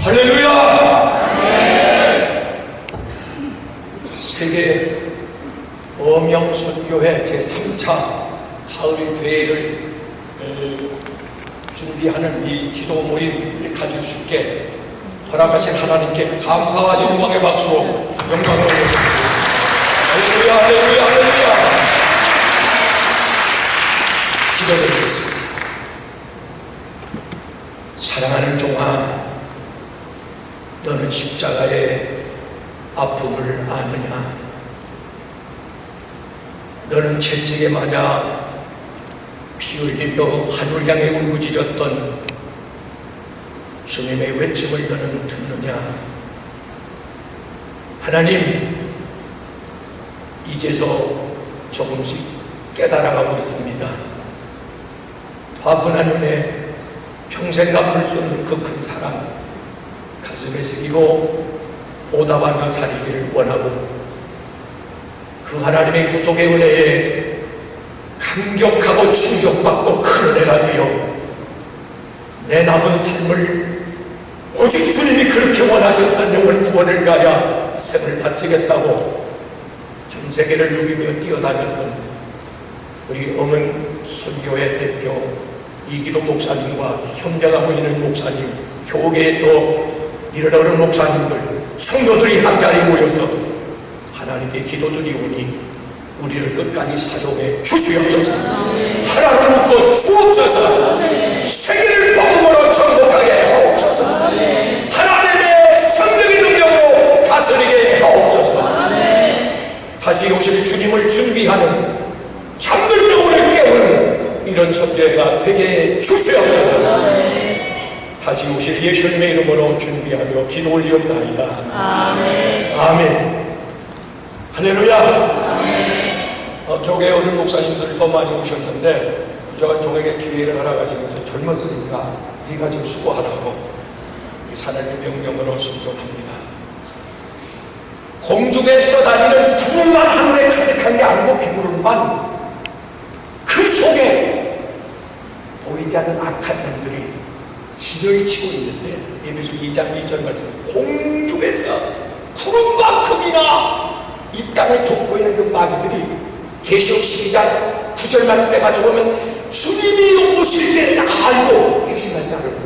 할렐루야! 세계 어명선교회 제3차 가을 대회를 준비하는 이 기도 모임을 가질 수 있게 허락하신 하나님께 감사와 영광의 박수로 영광을 올려드립니다. 할렐루야, 할렐루야, 할렐루야. 기도드리겠습니다. 사랑하는 종아, 너는 십자가의 아픔을 아느냐? 너는 채찍에 맞아 피 흘리며 하늘 향해 울부짖었던 주님의 외침을 너는 듣느냐? 하나님, 이제서 조금씩 깨달아가고 있습니다. 화분한 은혜, 평생 갚을 수 없는 그 큰 사랑 가슴에 새기고 보답하며 살기를 원하고, 그 하나님의 구속의 은혜에 감격하고 충격받고 큰 은혜가 되어 내 남은 삶을 오직 주님이 그렇게 원하셨던 영혼 구원을 위하여 생을 바치겠다고 전 세계를 누비며 뛰어다녔던 우리 어명선교회 대표 이기도 목사님과 협력하고 있는 목사님, 교계에 또 일어나는 목사님들, 성도들이 한자리에 모여서 하나님께 기도드리오니 우리를 끝까지 사용해 주시옵소서. 하나를 묶고 주옵소서. 세계를 복음으로 정복하게 하옵소서. 하나님의 성령의 능력으로 다스리게 하옵소서. 다시 오실 주님을 준비하는 잠든 영혼을 깨우는 이런 선교회가 되게 주시옵소서. 다시 오실 예수님의 이름으로 준비하며 기도 올리옵나이다. 아멘. 아멘. 할렐루야. 아멘. 교회에 오는 목사님들이 더 많이 오셨는데 부족한 종에게 기회를 허락하시면서 젊었으니까 네가 좀 수고하라고 하나님의 명령으로 순종합니다. 공중에 떠다니는 구름만 하늘에 가득한 게 아니고 비구름만, 그 속에 보이지 않는 악한 놈들이 진을 치고 있는데, 에베소 2장 2절 말씀, 공중에서 구름만큼이나 이 땅을 덮고 있는 그 마귀들이 계시록 12장 9절 말씀에 가지고 보면 주님이 오실 때는 알고 귀신같이 자르고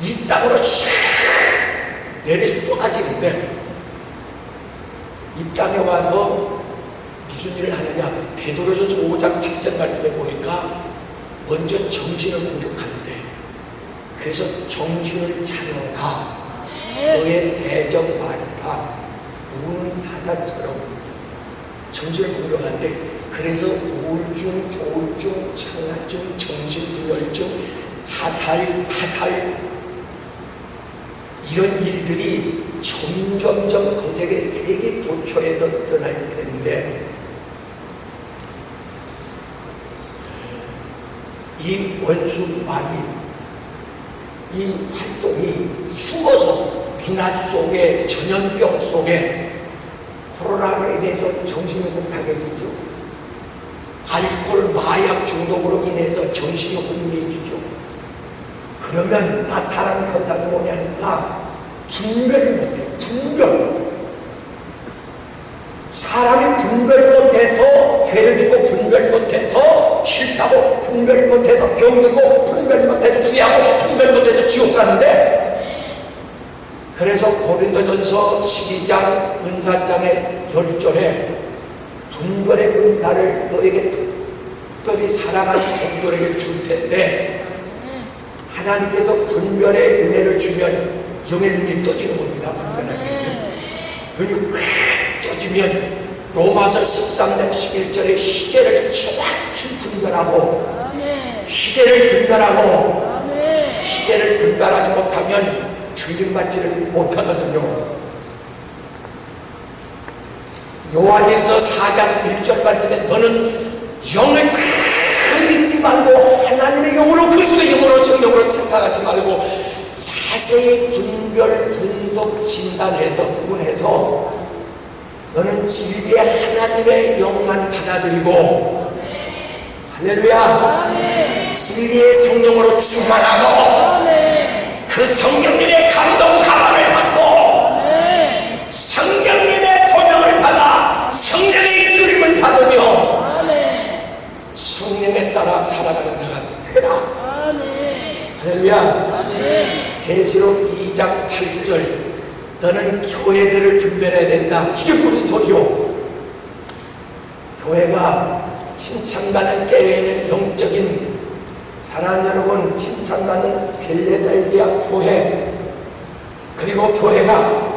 이 땅으로 쫙 내려서 쏟아지는데, 이 땅에 와서 무슨 일을 하느냐? 베드로전서 5장 8절 말씀에 보니까 먼저 정신을 공격하는데, 그래서 정신을 차려라, 너의 대적마귀가 우는 사자처럼 정신을 공격하는데, 그래서 우울증, 조울증, 창간증, 정신분열증, 자살, 타살, 이런 일들이 점점점 거세게 세계 도처에서 일어날 텐데, 이 원수 마귀, 이 활동이 숨어서 비낮 속에, 전염병 속에, 코로나로 인해서 정신이 혼탁해지죠. 알코올, 마약 중독으로 인해서 정신이 혼미해지죠. 그러면 나타나는 현상이 뭐냐니까 분별을 못해요. 분별. 사람이 분별 못해서 죄를 짓고, 분별 못해서 실패하고, 분별 못해서 병들고, 분별 못해서 후회하고, 분별 못해서 지옥 가는데, 그래서 고린도전서 12장 은사장의 10절에 분별의 은사를 너에게 특별히 사랑하는 종들에게 줄 텐데, 하나님께서 분별의 은혜를 주면 영의 눈이 떠지는 겁니다. 분별을 주면 눈이 확 떠지면 로마서 13장 11절에 시대를 정확히 분별하고, 시대를 분별하고, 시대를 분별하지 못하면 들림받지를 못하거든요. 요한에서 4장 1절 말씀에 너는 영을 다 믿지 말고 하나님의 영으로, 그리스도의 영으로, 성령으로 착각하지 말고 자세히 분별, 분석, 진단해서 구분해서 너는 진리의 하나님의 영만 받아들이고, 할렐루야, 진리의 성령으로 충만하고 그 성령님의 감동 할렐루야. 계시록 2장 8절 너는 교회들을 분별해야 된다. 이게 무슨 소리요? 교회가 칭찬받는 깨어있는 영적인 사랑하는 여러분, 칭찬받는 필라델피아 교회, 그리고 교회가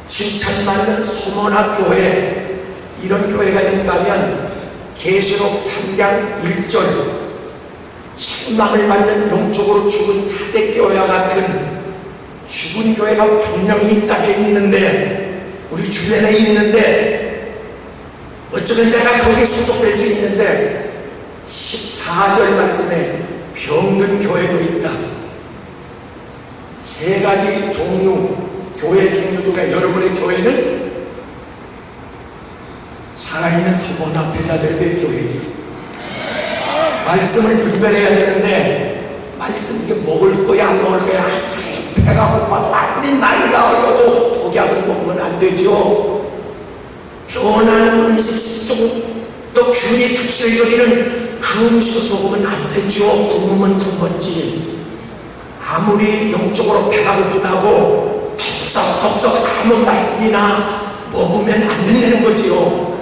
칭찬받는 소모나 교회, 이런 교회가 있는가 하면 계시록 3장 1절 책망을 받는 영적으로 죽은 사대 교회와 같은 죽은 교회가 분명히 이 땅에 있는데, 우리 주변에 있는데, 어쩌면 내가 거기에 소속될 수 있는데 14절 말씀에 병든 교회도 있다. 세 가지 종류, 교회 종류 중에 여러분의 교회는 살아있는 서머나 필라델피아 교회지. 말씀을 분별해야 되는데, 말씀 이게 먹을 거야 안 먹을 거야, 배가 고파도 아무리 나이가 어려도 독약을 먹으면 안 되죠. 변한 음식, 또 균이 특실거리는 그 음식을 먹으면 안 되죠. 굶으면 굶었지. 아무리 영적으로 배가 고프다고 덥석덥석 아무 말씀이나 먹으면 안 된다는 거지요.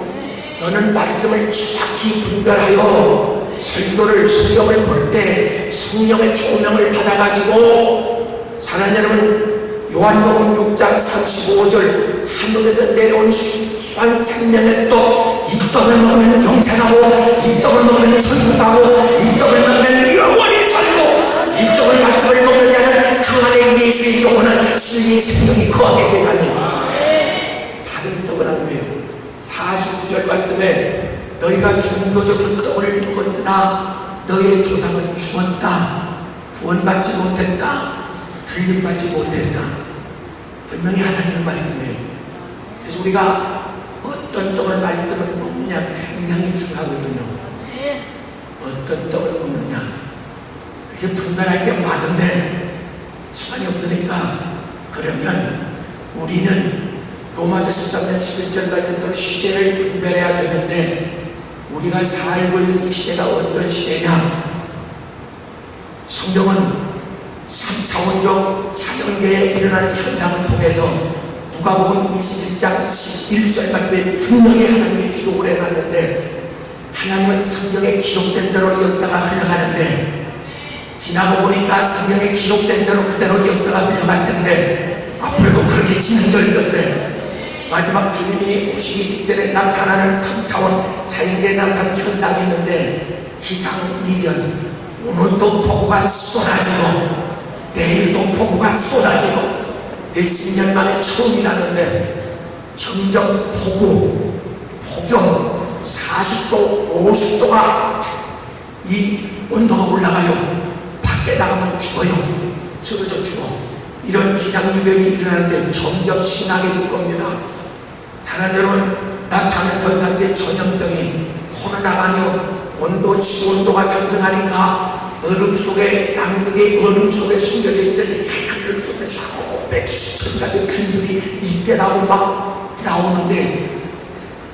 너는 말씀을 정확히 분별하여 설교를, 성경을 볼 때 성령의 조명을 받아가지고, 사랑하는 여러분, 요한복음 6장 35절 하늘에서 내려온 수한 생명의 떡, 이 떡을 먹으면 영생하고, 이 떡을 먹으면 천국하고, 이 떡을 먹으면 영원히 살고, 이 떡을 말씀을 먹는 자는 그 안에 예수의 영혼은 진리의 생명이 거하게 되나니. 다른 떡은 아니에요. 49절 말씀에 너희가 종교적인 떡을 먹었으나 너희의 조상은 죽었다, 구원받지 못했다, 들림받지 못했다. 분명히 하나님의 말씀이에요. 그래서 우리가 어떤 떡을 말씀을 먹느냐 굉장히 중요하거든요. 어떤 떡을 먹느냐, 그게 분별할 게 많은데 시간이 없으니까, 그러면 우리는 로마서 13장 11절 말씀대로 시대를 분별해야 되는데, 우리가 살고 있는 이 시대가 어떤 시대냐? 성경은 3차원적 사형계에 일어나는 현상을 통해서 누가복음 21장 11절 말씀에 분명히 하나님이 기록을 해놨는데, 하나님은 성경에 기록된 대로 역사가 흘러가는데, 지나고 보니까 성경에 기록된 대로 그대로 역사가 흘러갔던데, 앞으로도 그렇게 진행될 건데, 마지막 주님이 오시기 직전에 나타나는 3차원 자연계에 나타나는 현상이 있는데, 기상이변, 오늘도 폭우가 쏟아지고 내일도 폭우가 쏟아지고, 몇십 년 만에 처음이라는데 점점 폭우, 폭염, 40도, 50도가 이 온도가 올라가요. 밖에 나가면 죽어요. 쓰러져 죽어. 이런 기상이변이 일어나는데 점점 심하게 될 겁니다. 하나님 여러분, 나타나는 현상의 전염병이 코로나가 아니요, 온도, 지온도가 상승하니까 얼음 속에, 남극의 얼음 속에 숨겨져 있던 그 얼음 속에 400수천 가지 균들이 이때라고 막 나오는데,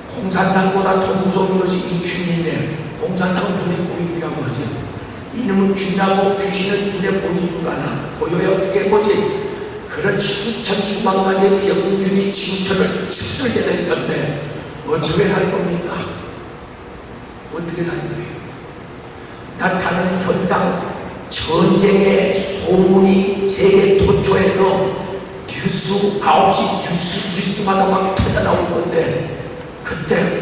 공산당보다 더 무서운 것이 이 균인데, 공산당은 눈에 보이기라고 하죠. 이놈은 균하고 귀신은 눈에 보이지가 않아. 보여야 어떻게 보지? 그런 수천 수만 가지의 병균이 지구촌을 휩쓸게 될 건데 어떻게 살 겁니까? 어떻게 살 거예요? 나타나는 현상, 전쟁의 소문이 세계 도처에서 뉴스 9시 뉴스마다 막 터져 나올 건데, 그때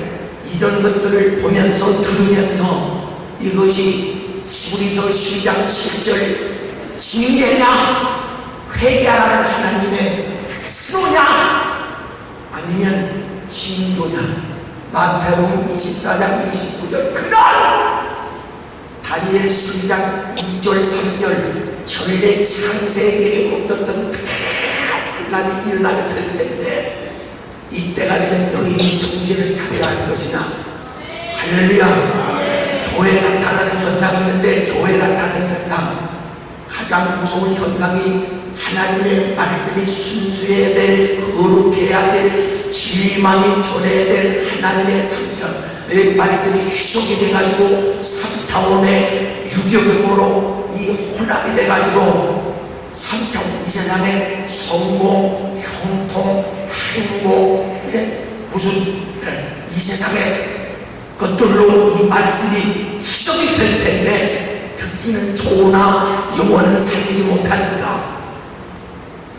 이런 것들을 보면서 들으면서 이것이 히브리서 12장 7절 징계냐, 회개하라는 하나님의 신호냐, 아니면 징조냐. 마태복음 24장 29절 그날 다니엘 12장 2절 3절 전래 창세기에 없었던 큰난이 일어나게 될 텐데, 이때가 되면 너희는 정신을 차려야 할 것이다. 할렐루야. 교회에 나타나는 현상이 있는데, 교회에 나타나는 현상, 가장 무서운 현상이 하나님의 말씀이 순수해야 될, 거룩해야 될, 진리만이 전해야 될 하나님의 성전, 말씀이 희석이 돼가지고 3차원의 유교경으로 이 혼합이 돼가지고 3차원 이 세상의 성공, 형통, 행복, 무슨 이 세상의 것들로 이 말씀이 희석이 될 텐데 듣기는 좋으나 영혼은 살리지 못하는가.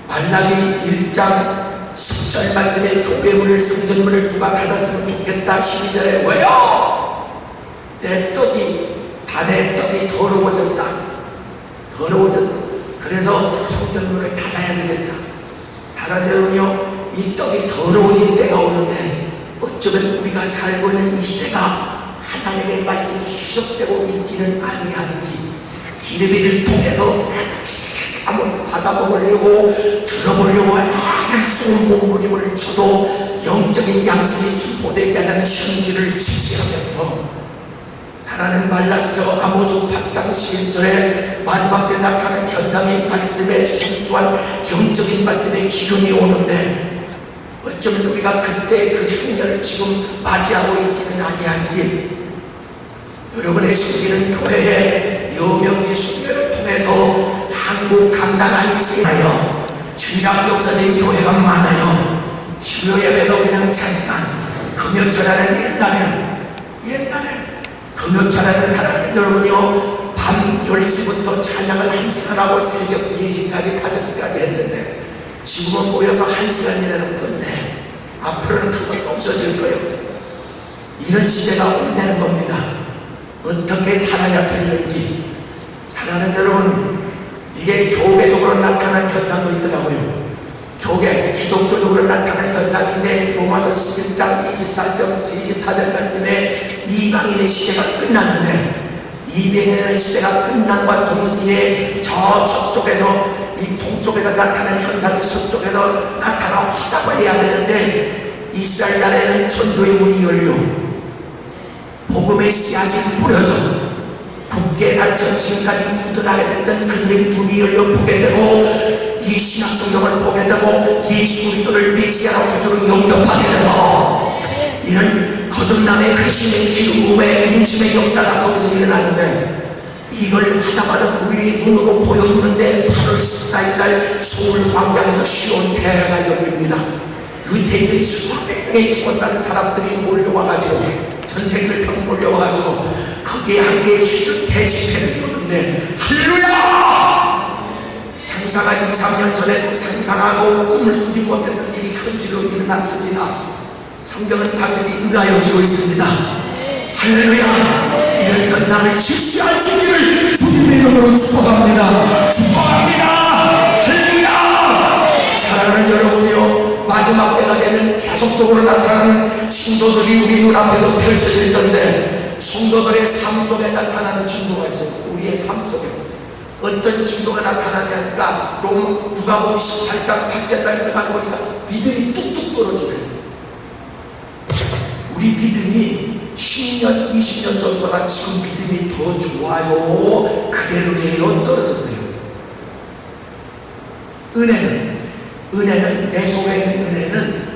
말라기 1장 10절 말씀에 교회문을 성전문을 누가 닫았으면 좋겠다. 12절에 왜요? 내 떡이 다 내 떡이 더러워졌다. 더러워졌어. 그래서 성전문을 닫아야 되겠다. 사랑하는요, 이 떡이 더러워질 때가 오는데 어쩌면 우리가 살고 있는 이 시대가 하나님의 말씀이 희석되고 있지는 아니한지 TV를 통해서 한번 받아보려고 들어보려고 할 몸부림을 쳐도 영적인 양심이 선포되지 않는 현실을 직시하면서 하나는 말랐죠. 아모스 8장 11절에 마지막 때 나타나는 현상이 말씀에 순수한 영적인 말씀의 기름이 오는데 어쩌면 우리가 그때 그 흉년을 지금 맞이하고 있지는 아니한지 여러분의 숨기는 교회의 여명의 순례를 통해서 한국 강단안이 시하여 주일학 역사적인 교회가 많아요. 주요 예배도 그냥 잠깐 금요철에는 옛날에 금요철에는 사랑하는 여러분이요 밤 10시부터 찬양을 1시간 하고 새벽 4시까지 5시까지 했는데 지금은 모여서 1시간 이내는 끝내. 앞으로는 그것도 없어질 거예요. 이런 시대가 온다는 겁니다. 어떻게 살아야 되는지. 사랑하는 여러분, 이게 교회적으로 나타난 현상도 있더라고요. 교회, 기독교적으로 나타난 현상인데 로마서 11장 24절 말씀에 이방인의 시대가 끝나는데 이방인의 시대가 끝난과 동시에 저 서쪽에서 이 동쪽에서 나타난 현상이 서쪽에서 나타나 화답을 해야 되는데 이스라엘 나라에는 전도의 문이 열려 복음의 씨앗이 뿌려져 굳게 닫혀 지금까지 묻어나게 됐던 그들의 눈이 열려 보게 되고 이 신약 성경을 보게 되고 예수 그리스도를 메시아로 구주로 영접하게 되고 이런 거듭남의 회심의 기름부음의 인심의 역사가 거기서 일어나는데 이걸 하다마다 우리의 눈으로 보여주는데 8월 14일 날 서울 광장에서 시온 대회가 열립니다. 유태인들이 수백 명의 죽었다는 사람들이 몰려와가지고 전 세계를 다 몰려와가지고 거기에 한 개의 희는 대집회를 여는데 할렐루야! 상상한 2, 3년 전에도 상상하고 꿈을 꾸지 못했던 일이 현실로 일어났습니다. 성경은 반드시 응하여지고 있습니다. 할렐루야! 이런 현상을 직시할 수 있기를 주님의 이름으로 축복합니다. 축복합니다. 할렐루야! 사랑하는 여러분이요, 마지막 때가 되면 계속적으로 나타나는 신도들이 우리 눈앞에서 펼쳐질 건데 성도들의 삶 속에 나타나는 증거가 있어요. 우리의 삶 속에 어떤 증거가 나타나냐니까 누가복음 18장 8절 말씀을 가져오니까 믿음이 뚝뚝 떨어지네요. 우리 믿음이 10년, 20년 전보다 지금 믿음이 더 좋아요? 그대로예요? 떨어졌어요? 은혜는 내 속에 있는 은혜는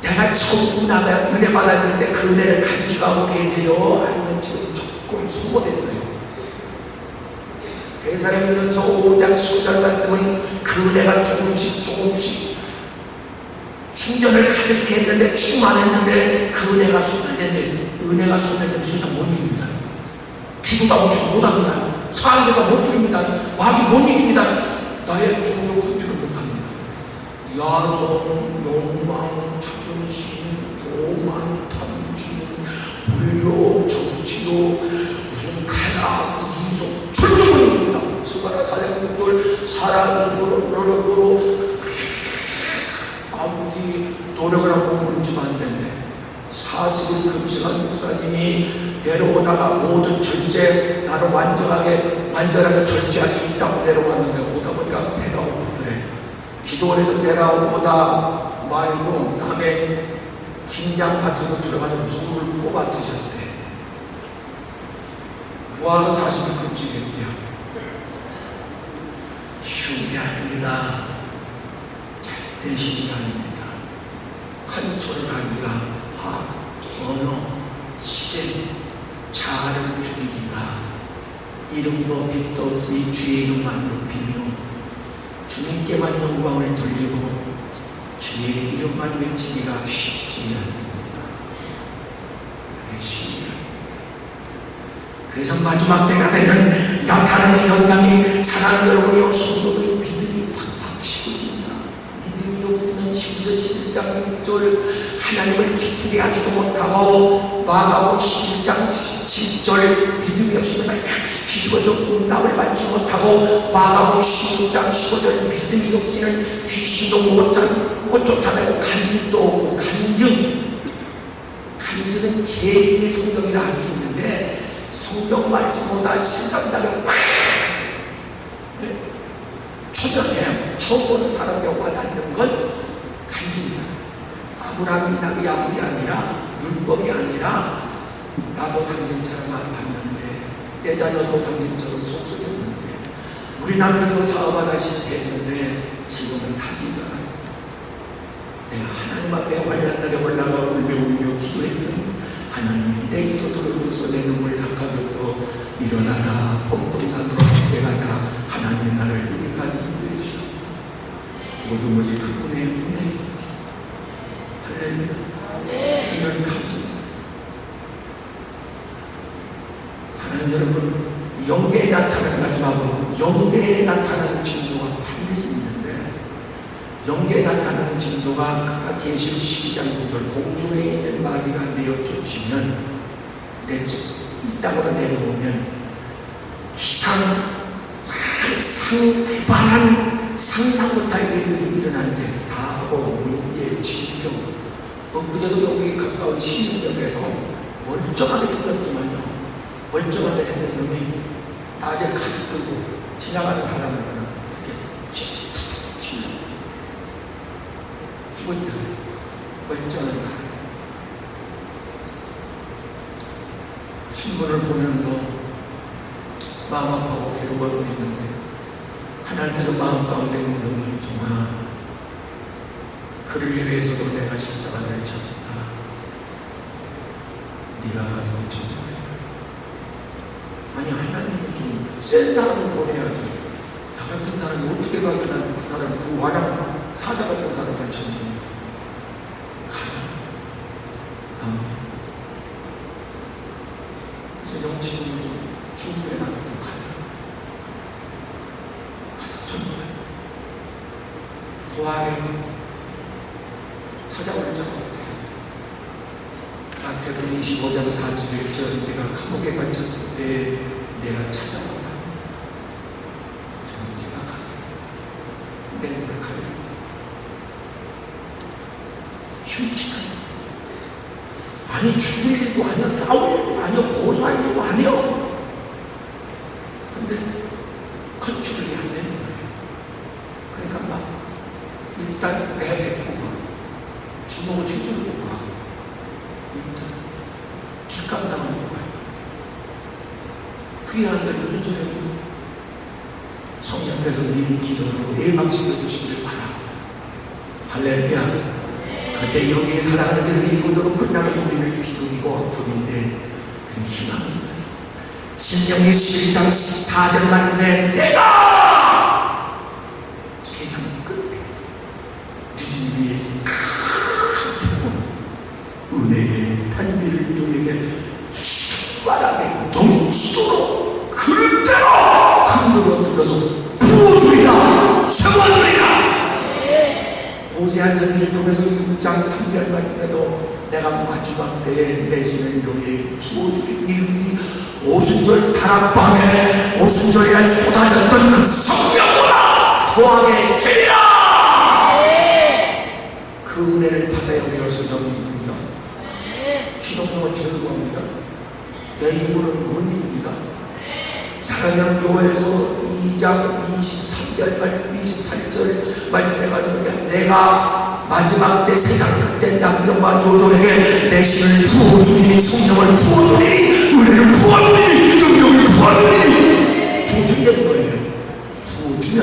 내가 처음 은혜 받았을 때 그 은혜를 간직하고 계세요? 아니면 지금 조금 소모됐어요? 대사령전서 5장 15절 말씀은 그 은혜가 조금씩 충전을 가득히 했는데 충만했는데 그 은혜가 소멸됐는데 은혜가 소멸되면 세상 못 이깁니다. 기도가 엄청 못합니다. 사랑제가 못 드립니다. 마귀 못 이깁니다. 나의 종교 구출을 못합니다. 야성, 욕망, 자존심, 교만, 탐심, 불교, 정치도 무슨 쾌락, 이속, 출중입니다. 수가라 사장님들 사랑으로 노력으로 아무리 노력을 하고 그러지만 안 되는데 40일 금식한 목사님이 내려오다가 모든 절제 나를 완전하게 절제할 수 있다고 내려왔는데 오다 보니까 배가 고프더래. 기도원에서 내려오다 말고 남의 김장밭으로 들어가서 물을 뽑아 드셨대. 부하로 40일 금식했대요. 쉬운 게 아닙니다. 잘 되시는 게 아닙니다. 컨트롤 하기가 화학, 언어, 시대 자아를 죽이리라. 이름도 빛도 없이 주의 이름만 높이며 주님께만 영광을 돌리고 주의 이름만 외치기가 쉽지 않습니다. 그래서 마지막 때가 되면 나타나는 현상이 사랑하는 여러분이요 성도들의 믿음이 팍팍 식어진다. 믿음이 없으면 11장 6절 하나님을 기쁘게 하지도 못하고 마가복음 11장 17절 믿음이 없으면 기도도 응답을 받지 못하고 마가복음 16장 15절 믿음이 없이는 귀신도 못 쫓아내고 간증도 없고 간증은 제2의 성경이라 할 수 있는데 성경 말씀보다 실감나게 확 초전해요. 처음 보는 사람에게 와닿는 건 간증이잖아요. 아브라함, 이삭, 야곱이 아니라 율법이 아니라 나도 당신처럼 안 봤는데 내 자녀도 당신처럼 속속였는데 우리 남편도 사업 하나 실패했는데 지금은 다시 일어났어. 내가 하나님 앞에 환난 날에 올라가 울며 기도했더니 하나님이 내 기도 들어줘서 내 눈물 닦아줘서 일어나라 pom동산으로 함께 가자. 하나님이 나를 여기까지 인도해 주셨어. 모든 것이 그분의 은혜예요. 할렐루야. 이런 감정. 사랑하는 여러분, 영계에 나타나는 마지막으로 영계에 나타나는 징조가 반드시 있는데 영계에 나타나는 징조가 아까 계시록 12장 9절 공중에 있는 마귀가 내어 쫓으면 이 땅으로 내려오면 상기발한 상상 못할 일들이 일어나는데 사고, 문제, 질병 그저도 여기 가까운 시민역에서 멀쩡하게 생겼더만요. 멀쩡하게 생긴 놈이 낮에 칼 들고 지나가는 사람을 이렇게 찔러 죽었다. 멀쩡한 사람. 신문을 보면서 마음 아파하고 괴로워하고 있는데 하나님께서 마음 가운데 운명이 정말 그를 위해서도 내가 십자가를 쳤다. 네가 가서 전도해. 아니 하나님은 좀 센 사람을 보내야지. 나 같은 사람이 어떻게 가서 나는 그 사람 그 완악 사자 같은 사람을 전도해. 가라. 아멘. 그래서 영친을 좀 준비해 놨어요. 가서 전도해. 고아를 찾아올 자가 없대요. 마태복음 25장 41절 내가 감옥에 갇혔을 때 내가 찾아와봐. 저는 제가 가겠어요. 내 눈을 가려. 흉측한 아니 죽을 일도 아니야. 싸울 일도 아니야. 고소할 일도 아니야. 근데 건축이 안 되는 거예요. 그러니까 막 일단 내뱉고 주먹을 휘두르고 가. 일단 뒷감당을 해봐요. 그게 안 되면 무슨 소용이 있어? 성령께서 미리 기도로 예방시켜 주시기를 바라고. 할렐루야. 그때 여기에 살아가는 자들이 이곳으로 끝나면 우리를 기도이고 아픔인데 그 희망이 있어요. 신명기 11장 14절 말씀에 내가 세상 끝에 늦은 위에서 은혜의 단비를 너에게 바람에 넘치도록 그릇대로 흔들어 들어서 부어주리라 세워주리라. 호세아 선지를 통해서 6장 3절 말씀에도 내가 마지막 때에 내 신을 너에게 부어주리. 이름이 오순절 다락방에 오순절이란 쏟아졌던 그 성령보다 더하게 되리라. 그 은혜를 받아야 우리가 성령입니다. 신앙생활 즐거워합니다. 내 힘으로는 못 이깁니다. 사랑하는 교회에서 2장 23절 28절 말씀해 가지고 내가 마지막 때 세상 끝때 남녀와 여종에게 내 신을 부어주리니 성령을 부어주리니 은혜를 부어주리니 능력을 부어주리니 부어준다는 거예요. 부어주면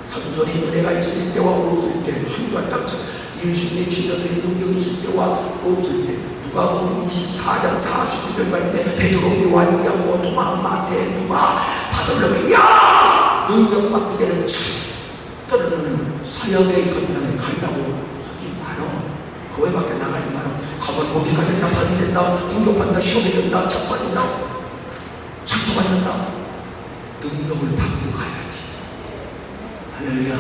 삼손이 은혜가 있을 때와 없을 때 한과 딱처럼 예수님의 제자들이 능력이 있을 때와 없을 때 누가복음 24장 49절 말씀에 베드로, 요한, 야고보, 도마, 마태, 누가, 바돌로게 야! 능력받기 전에 떨어지는 사역의 현장에 가려고 하지 마라. 교회밖에 나가지 마라. 가면 모기가 된다, 반이 된다, 공격받는다, 시험이 된다, 착받는다, 상처받는다. 능력을 받고 가야지. 할렐루야.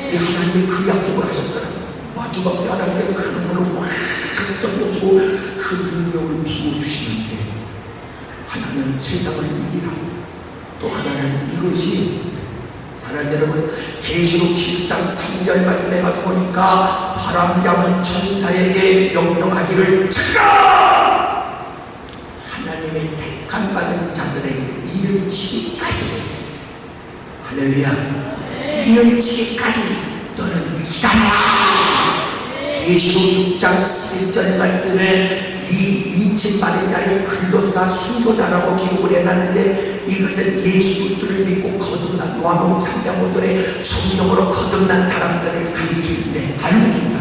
우리 하나님이 그 약속을 하셨잖아. 마지막 때 하나님께서 큰 눈을 확 떠보시고 그 능력을 부어주시는데, 하나는 세상을 이기라고, 또 하나는 이것이, 사랑하는 여러분, 계시록 7장 3절 말씀에 가서 보니까 바람 잡은 천사에게 명령하기를 찾아! 하나님의 택함 받은 자들에게 이를 치기까지, 할렐루야, 이를 치기까지 너는 기다려라. 계시록 6장 7절 말씀에 이 인침받은 자를 글로사 순교자라고 기록을 해놨는데, 이것은 예수 그리스도를 믿고 거듭난 요한복음 3장 5절에 성령으로 거듭난 사람들을 가리키는데,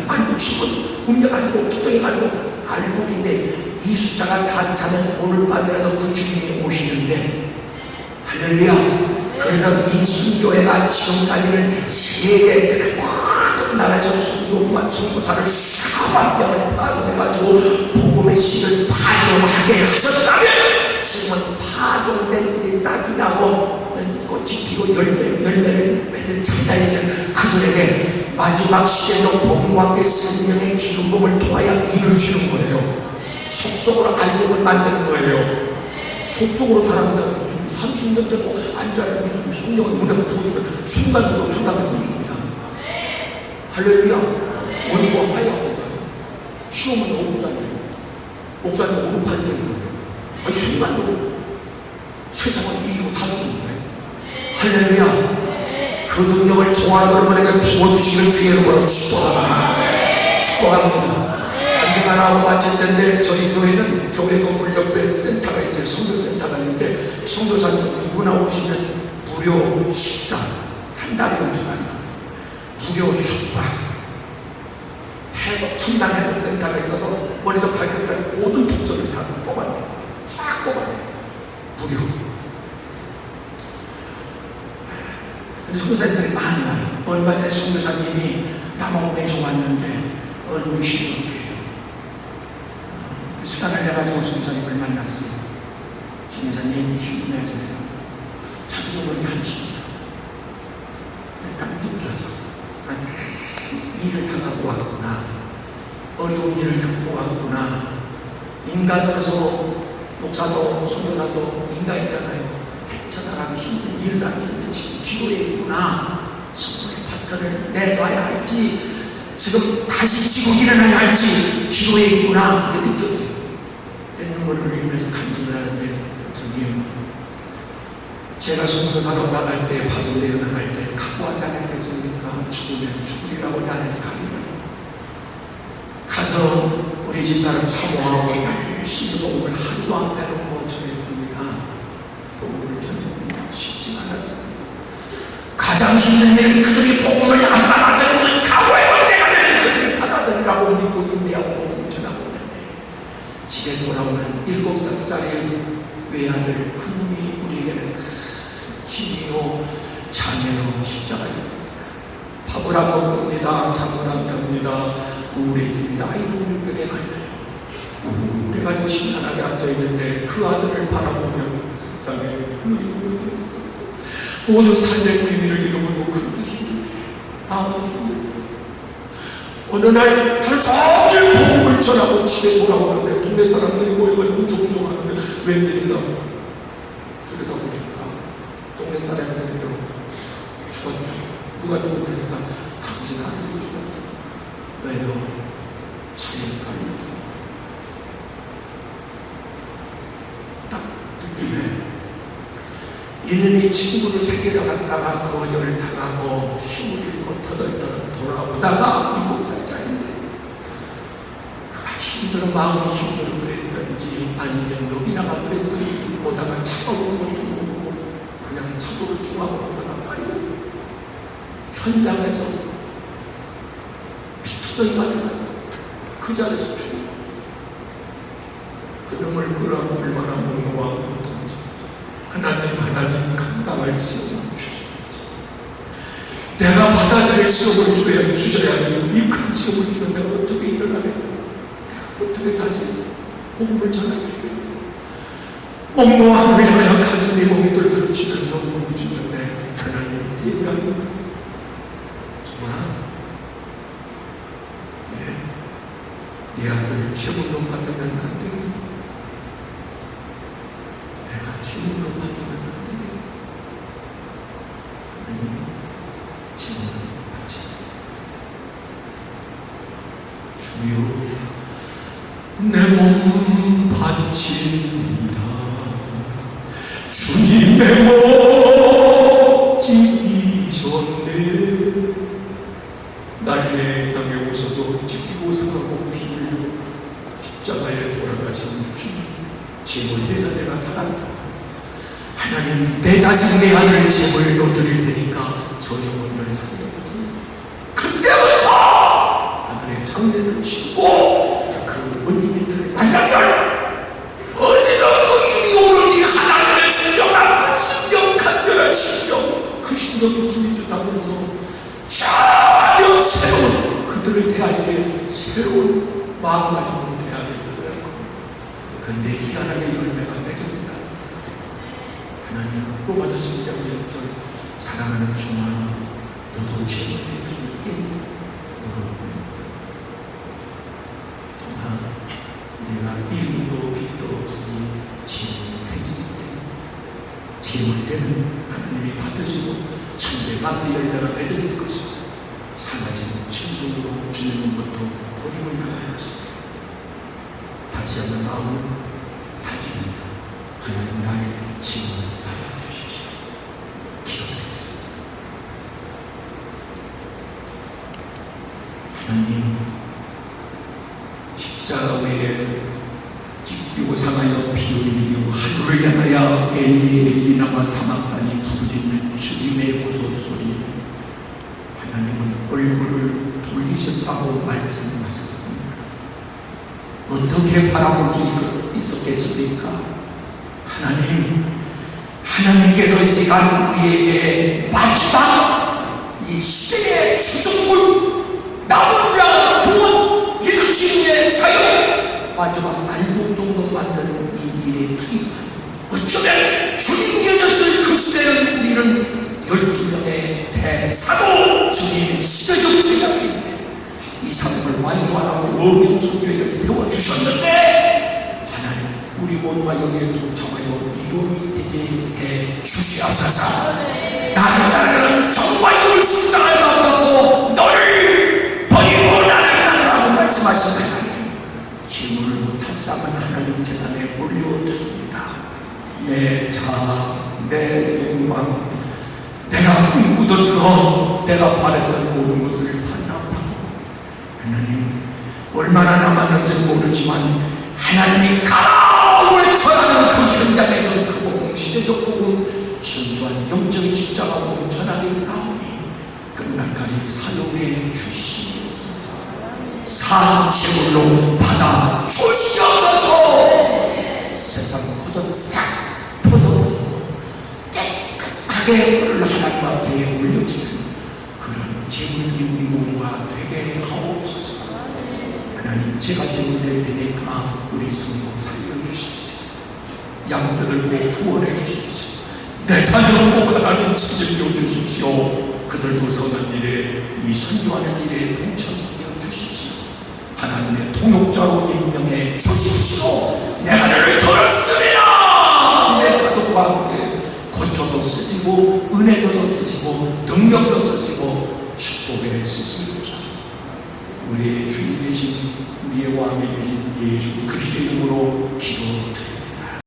알국식은 운명하고 특정해가지고 알국인데, 이 숫자가 다 차면 오늘 밤이라도 그 주님이 오시는데, 할렐루야. 그래서 이 순교회가 지금까지는 세계 나라에서 순교사를 4만 명을 파송해가지고 복음의 씨를 파종하게 하셨다면, 지금은 파종된 일이 싹이 나고 꽃이 피고 열매를 맺을 찾아 있는 그들에게 마지막 시대적 복음과 함께 성령의 기름 부음을 통하여 일을 주는 거예요. 속속으로 알곡을 만드는 거예요. 속속으로 사람들 30년 되고 앉아있는 믿음 성령의 은혜가 부어주면 순간적으로 순간에 부습니다. 할렐루야. 원수와 화해하고 다녀요. 시험은 오고 다녀요. 목사님 오른팔이 되는 거예요. 아니 순간적으로 세상을 이기고 다스리는 거예요. 할렐루야. 그 능력을 저와 여러분에게 부어주시는 주의 이름으로 축복합니다. 축복합니다. 단지 하나하고 마칠 텐데, 저희 교회는 교회 건물 옆에 센터가 있어요. 성교센터가 있는데, 성교사님 누구나 오시면 무료 식사, 한 달이나 두 달이나 무료 숙박, 첨단 회복센터가 있어서 머리에서 발끝까지 모든 독소를 다 뽑아내요. 쫙 뽑아내요. 무료. 선교사님들이 많이 와요. 얼마 전에 선교사님이 남원에서 왔는데 얼굴이 시뻘겋게요. 수단을 내가지고 선교사님을 만났어요. 선교사님 힘내세요. 자기도 한숨. 딱 느껴져. 일을 당하고 왔구나. 어려운 일을 극복하구나. 인간으로서 목사도 선교사도 인간이잖아요. 헤쳐나가기 힘든, 일을 하기 힘든 기도에 있구나. 성도의 파트를 내놔야 할지, 지금 다시 지고 일어나야 할지 기도에 있구나. 느껴져요. 눈물을 흘리면서 간증을 하는데, 주님, 제가 선교사로 나갈 때, 파송되어 나갈 때 각오하지 않았겠습니까? 죽으면 죽으리라고 나는 가리라. 가서 우리 집사람 사모하고 열심히 복음을 하루도 안 빼놓고 전했습니다. 복음을 전했습니다. 쉽지 않았습니다. 가장 힘든 일은 그들이 복음을 안 받아들이면 각오해볼 때가 되면 그들이 받아들이라고 믿고 인내하고 복음을 전하고 있는데, 집에 돌아오는 7살짜리 외아들 그분이 우리에게는 큰 진이요 자녀요 십자가 있습니다. 밥을 안 먹습니다. 잠을 안 잡니다. 우울해 있습니다. 아이고 우울병에 걸려요. 그래가지고 심란하게 앉아있는데 그 아들을 바라보면 세상에 눈이 부르고 모든 삶의 의미를 잃어버리고 그렇게 힘들대. 아무 힘들대. 어느 날 하루 종일 복음을 전하고 집에 돌아오는데 동네 사람들이 모여가지고 웅성웅성하는데 웬일인가 들여다보니까 동네 사람들이 죽었다. 누가 죽었다니까 당신 아들이 죽었다. 왜요? 자기를 깔려 죽었다. 딱 느낌에 이놈이 친구를 새기러 갔다가 거절을 당하고 힘을 잃고 터덜터덜 돌아오다가 7살짜리인데 그가 힘들어 마음이 힘들어 그랬던지 아니면 넋이나가 그랬던지 보다가 차가운 것도 모르고 그냥 차도로 중앙으로다가 깔려 현장에서 피투성이 맞아가지고 그 자리에서 죽은 거예요. 그놈을 끌어안고 얼마나 목노하고 있던지. 하나님 감당할 시험을 주셔야지. 내가 받아들일 시험을 주셔야지. 이 큰 시험을 주면 내가 어떻게 일어나겠냐, 어떻게 다시 복음을 전하겠냐. 목노함을 향하여 가슴이 몸이 떨려치면서 울부짖는데 하나님이 세상에 정말 네 아들 제물로 받으면 안 되겠냐, 내가 제물로 받으면 안 되겠냐. 아니, 제물을 받지 않습니다. 주여, 내 몸 바칩니다. 주님의 몸 찢기셨네. 나의 땅에 오셔서 찢기고 상하고 피 흘려 십자가에 돌아가신 주님, 제물 대자 내가 살았다. 하나님, 내 자신 내 아들 제물로 드릴 테니까 저 영혼들 살려주세요. 그때부터 아들의 장례를 치고 그 원주민들을 만나줘요. 어디서 또 이미 오르니 하나님의 신령한 그 신령, 간절한 신령, 그 신령을 부여주다면서 전혀 새로운, 그들을 대할 때 새로운 마음 가지고 대하게 되더라고요. 근데 희한하게 열매가 맺어진다. 하나님, 뽑아서 심장을 절 사랑하는 주마, 너도 제물될 수 있겠니? 정말 내가 이름도 빛도 없으니 제물되는 하나님이 받으시고 천대만대 열매가 맺어질 것이고 살아있는 진중으로 주님으로부터 복음을 나갈 것입니다. 다시 한번 마음을 다지면서 하나님, 나의 짐을 받아주십시오. 기도드리겠습니다. 하나님, 십자가 위에 찢기고 상하여 피 흘리며 하늘을 향하여 엘리 나와 사막단이 부르짖는 주님의 호소소리, 하나님은 얼굴을 돌리셨다고 말씀하셨습니다. 어떻게 바라볼 수 있었겠습니까? 하나님께서 이 시간 우리에게 마지막 이 시대의 주종물, 남은 자 구원, 일주일의 사역, 마지막 알곡송도 만드는 이 일에 투입하여 어쩌면 주님 계셨을 그 시대는 우리는 12명의 대사도 주님의 시대적 제자인데 이 사람을 완수하라고 어명성교회를 세워주셨는데, 하나님, 우리 모두가 여기에 동참하여 이론이 되게 해 주시옵소서. 나를 따르는 정과임을 순당할 마음으로 너를 버리고 나를 따르라고 말씀하신 하나님, 짐을 탓삼은 하나님 재단에 올려드립니다. 내 자, 내 욕망, 내가 꿈꾸던 것, 내가 바랬던 모든 것을 반납하고, 하나님, 얼마나 남았는지 모르지만 하나님이 가라고 외쳐하는 그 현장에서 그 복음, 시대적 복음, 순수한 영적인 십자가 복음 전하는 싸움이 끝날까지 사용해 주시옵소서. 산 제물로 받아 주시옵소서. 세상 걷어 싹 벗어버리고 깨끗하게 오늘 하나님 앞에 올려지는 그런 제물들이 우리 모두가 되게 하옵소서. 하나님, 제가 제물될 테니까 우리 성도 살려주십시오. 양들을 꼭 구원해 주십시오. 내 자녀를 꼭 하나님 책임져 주십시오. 그들도 선한 일에, 이 선교하는 일에 동참시켜 주십시오. 하나님의 통역자로 임명해 주십시오. 내 하늘을 들었습니다. 내 가족과 함께 고쳐서 쓰시고, 은혜 줘서 쓰시고, 능력 줘 쓰시고, 축복에 쓰시옵소서. 우리의 주인 되신, 우리의 왕이 되신 예수 그리스도의 이름으로 기도드립니다.